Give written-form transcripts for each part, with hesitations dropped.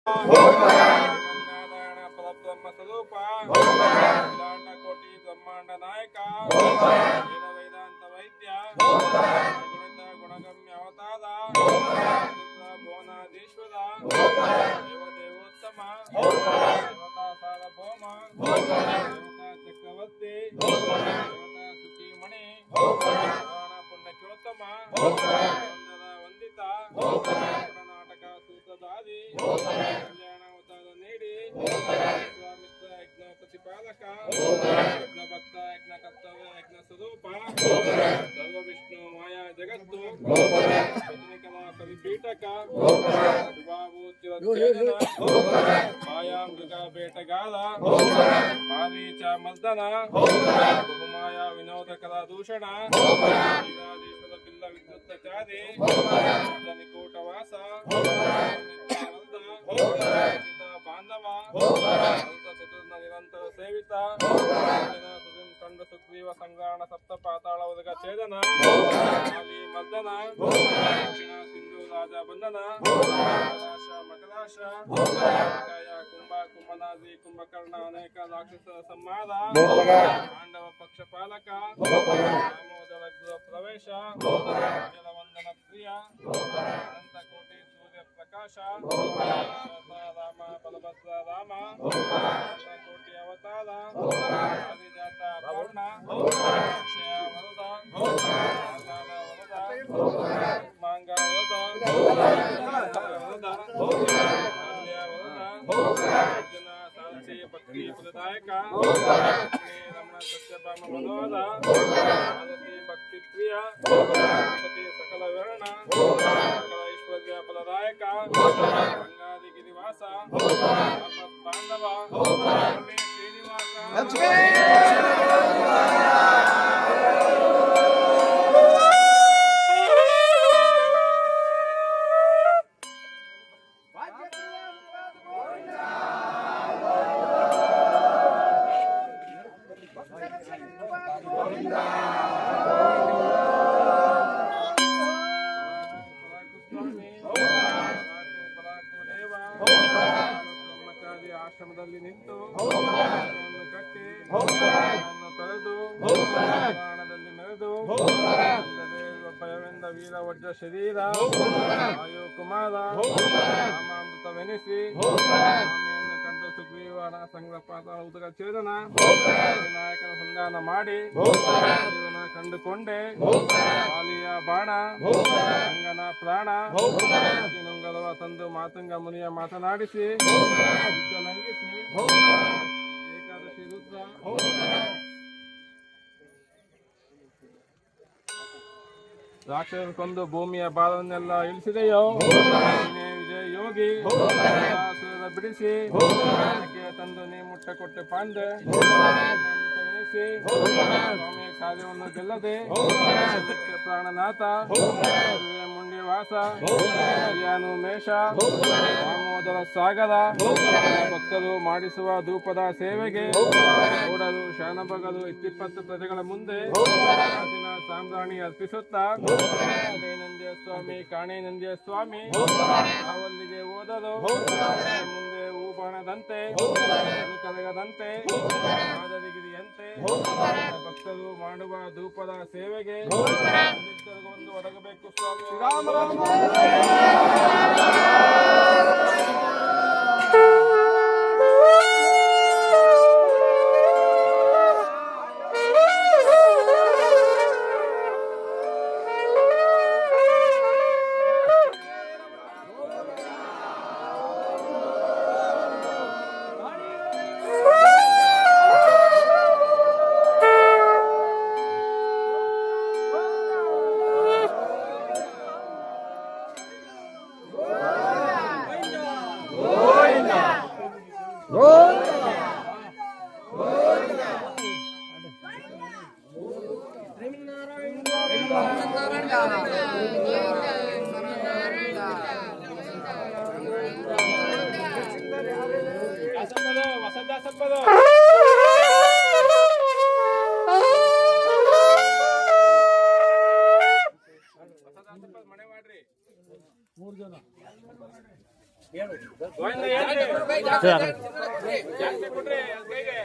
ನಾರಾಯಣ ಪರಬ್ರಹ್ಮ ಸ್ವರೂಪ ಅಖಿಲಾಂಡ ಕೋಟಿ ಬ್ರಹ್ಮಾಂಡ ನಾಯಕ ವೇದ ವೇದಾಂತ ವೈದ್ಯ ಗುಣಿತ ಗುಣಗಮ್ಯ ಅವತಾರ ಭುವನಾಧೀಶ್ವರ ದೇವದೇವೋತ್ತಮ ದೇವತಾ ಸಾರ್ವಭೌಮ ದೇವತಾ ಚಕ್ರವರ್ತಿ ದೇವತಾ ಸುಖೀಮಣಿ ಪುಣ್ಯಕ್ಯೋತ್ತಮ ವಂದಿತ ಕರ್ನಾಟಕ ಸೂತ್ರಧಾರಿ ಕಲ್ಯಾಣ ಅವತಾರ ನೀಡಿ ವಿಶ್ವಾಮಿತ್ರ ಯಜ್ಞ ಪ್ರತಿಪಾಲಕ ಯಜ್ಞ ಭಕ್ತ ಯಜ್ಞ ಕರ್ತವ್ಯ ಯಜ್ಞ ಸ್ವರೂಪ ಸರ್ವ ವಿಷ್ಣು ಮಾಯಾ ಜಗತ್ತು ಪತ್ನಿಕಲ ಕವಿಪೀಠಕ ಮಾಯಾಮೃಗ ಬೇಟಗಾರ ಮಾರೀಚ ಮರ್ದನ ಬಹುಮಾಯಾ ವಿನೋದಕರ ದೂಷಣ ಶ್ರೀರಾಧೀಶ್ವರ ಬಿಲ್ಲ ವಿದ್ಯುತ್ತಚಾರಿ ನಿಕೂಟವಾಸ ಬಾಂಧವ ಚತುರ್ನ ನಿರಂತರ ಸೇವಿತ ಸುಖಂ ಸುಗ್ರೀವ ಸಂಗ್ರಹಣ ಸಪ್ತ ಪಾತಾಳ ಉದಗ ಛೇದನ ಮಾಲಿ ಮರ್ದನ ದಕ್ಷಿಣ ಸಿಂಧು ರಾಜ ಬಂಧನ ಮಕರಾಶ ಕುಂಭ ಕುಂಭನಾದಿ ಕುಂಭಕರ್ಣ ಅನೇಕ ರಾಕ್ಷಸರ ಸಂಹಾರ ಪಾಂಡವ ಪಕ್ಷ ಪಾಲಕ ದಾಮೋದರ ಗೃಹ ಪ್ರವೇಶ ಜಲವಂದನ ಪ್ರಿಯ ಅನಂತ ಕೋಟಿ ಸೂರ್ಯ ಪ್ರಕಾಶ ರಾಮ ಬಲಭದ್ರ ರಾಮ ಅನಂತ ಕೋಟಿ ಅವತಾರ ಹರಿಜಾತ ಪೂರ್ಣ ಅಕ್ಷಯ ವರದ ವರದ ಮಾಂಗ ವರದ ವರದ ಕಲ್ಯ ವರದ ಅರ್ಜುನ ಸಾರಥಿ ಭಕ್ತಿ ಪ್ರದಾಯಕ ರಮಣ ಸತ್ಯಭಾಮ ಮನೋದ ಭಾರತಿ ಭಕ್ತಿ ಪ್ರಿಯ ಗಣಪತಿ ಸಕಲ ವರ್ಣ ಸಕಲ ಐಶ್ವರ್ಯ ಫಲದಾಯಕ ಗಂಗಾದಿ ಗಿರಿವಾಸ ಬಾಂಧವ ಶ್ರೀನಿವಾಸ ಬ್ರಹ್ಮಚಾರಿ ಆಶ್ರಮದಲ್ಲಿ ನಿಂತು ಕಟ್ಟಿ ತೊಳೆದು ಪ್ರಾಣದಲ್ಲಿ ಮೆರೆದು ಭಯವೆಂದ ವೀರ ವಜ್ರ ಶರೀರ ವಾಯು ಕುಮಾರ ರಾಮಾಮೃತವೆನಿಸಿ ಸ್ವಾಮಿಯನ್ನು ಕಂಡು ಸುಗ್ರೀವನ ಸಂಗ್ರಹ ಉದಕ ಛೇದನ ವಿನಾಯಕನ ಸಂಧಾನ ಮಾಡಿ ಜೀವನ ಕಂಡುಕೊಂಡೆ ವಾಲಿಯ ಬಾಣ ಗಂಗನ ಪ್ರಾಣ ನುಂಗಲವ ತಂದು ಮಾತಂಗ ಮುನಿಯ ಮಾತನಾಡಿಸಿ ಯುದ್ಧ ಲಂಘಿಸಿ ಏಕಾದಶಿ ರುದ್ರ ರಾಕ್ಷಸ ಕೊಂದು ಭೂಮಿಯ ಭಾರವನ್ನೆಲ್ಲ ಇಳಿಸಿದೆಯೋ ವಿಜಯ ಯೋಗಿ ಬಿಡಿಸಿ ತಂದು ನೀ ಮುಟ್ಟ ಕೊಟ್ಟೆ ಪಾಂಡೆ ಸ್ವಾಮಿಯ ಕಾರ್ಯವನ್ನು ಗೆಲ್ಲದೆ ಪ್ರಾಣನಾಥ ಮುಂಡಿವಾಸ ಹರಿಯಾನು ಮೇಷ ದಾಮೋದರ ಸಾಗರ ಭಕ್ತರು ಮಾಡಿಸುವ ಧೂಪದ ಸೇವೆಗೆ ಓಡಲು ಶಾನಭಗಲು 20 ಪ್ರಜೆಗಳ ಮುಂದೆ ಸಾಂಬ್ರಾಣಿ ಅರ್ಪಿಸುತ್ತಾ ನಂದಿಯ ಸ್ವಾಮಿ ಕಾಣೆ ನಂದಿಯ ಸ್ವಾಮಿ ಅವಲ್ಲಿಗೆ ಹೋದರು ಮುಂದೆ ಹೂಬಾಣದಂತೆ ಕರಗದಂತೆ ಮಾದರಿಗಿರಿಯಂತೆ ಭಕ್ತರು ಮಾಡುವ ಧೂಪದ ಸೇವೆಗೆ ಒಂದು ಒದಗಬೇಕು ಸ್ವಾಮಿ ರಾಮ ಮನೆ ಮಾಡ್ರಿ 3 ಜನ ಗೋವಿಂದ ಹೇಳ್ರಿ. ಜಾಸ್ತಿ ಕೊಡ್ರಿ ಅದ್ ಕೈಗೆ.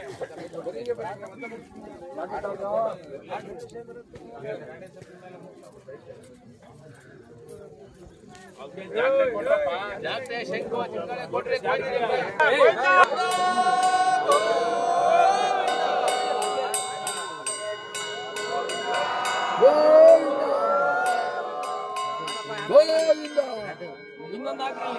ಜಾಸ್ತಿ ಕೊಡ್ರಪ್ಪ. ಜಾಸ್ತಿ ಶಂಕು ಕೊಡ್ರಿ ಗೋವಿಂದ ಇನ್ನೊಂದು ಹಾಕ್ರಿ.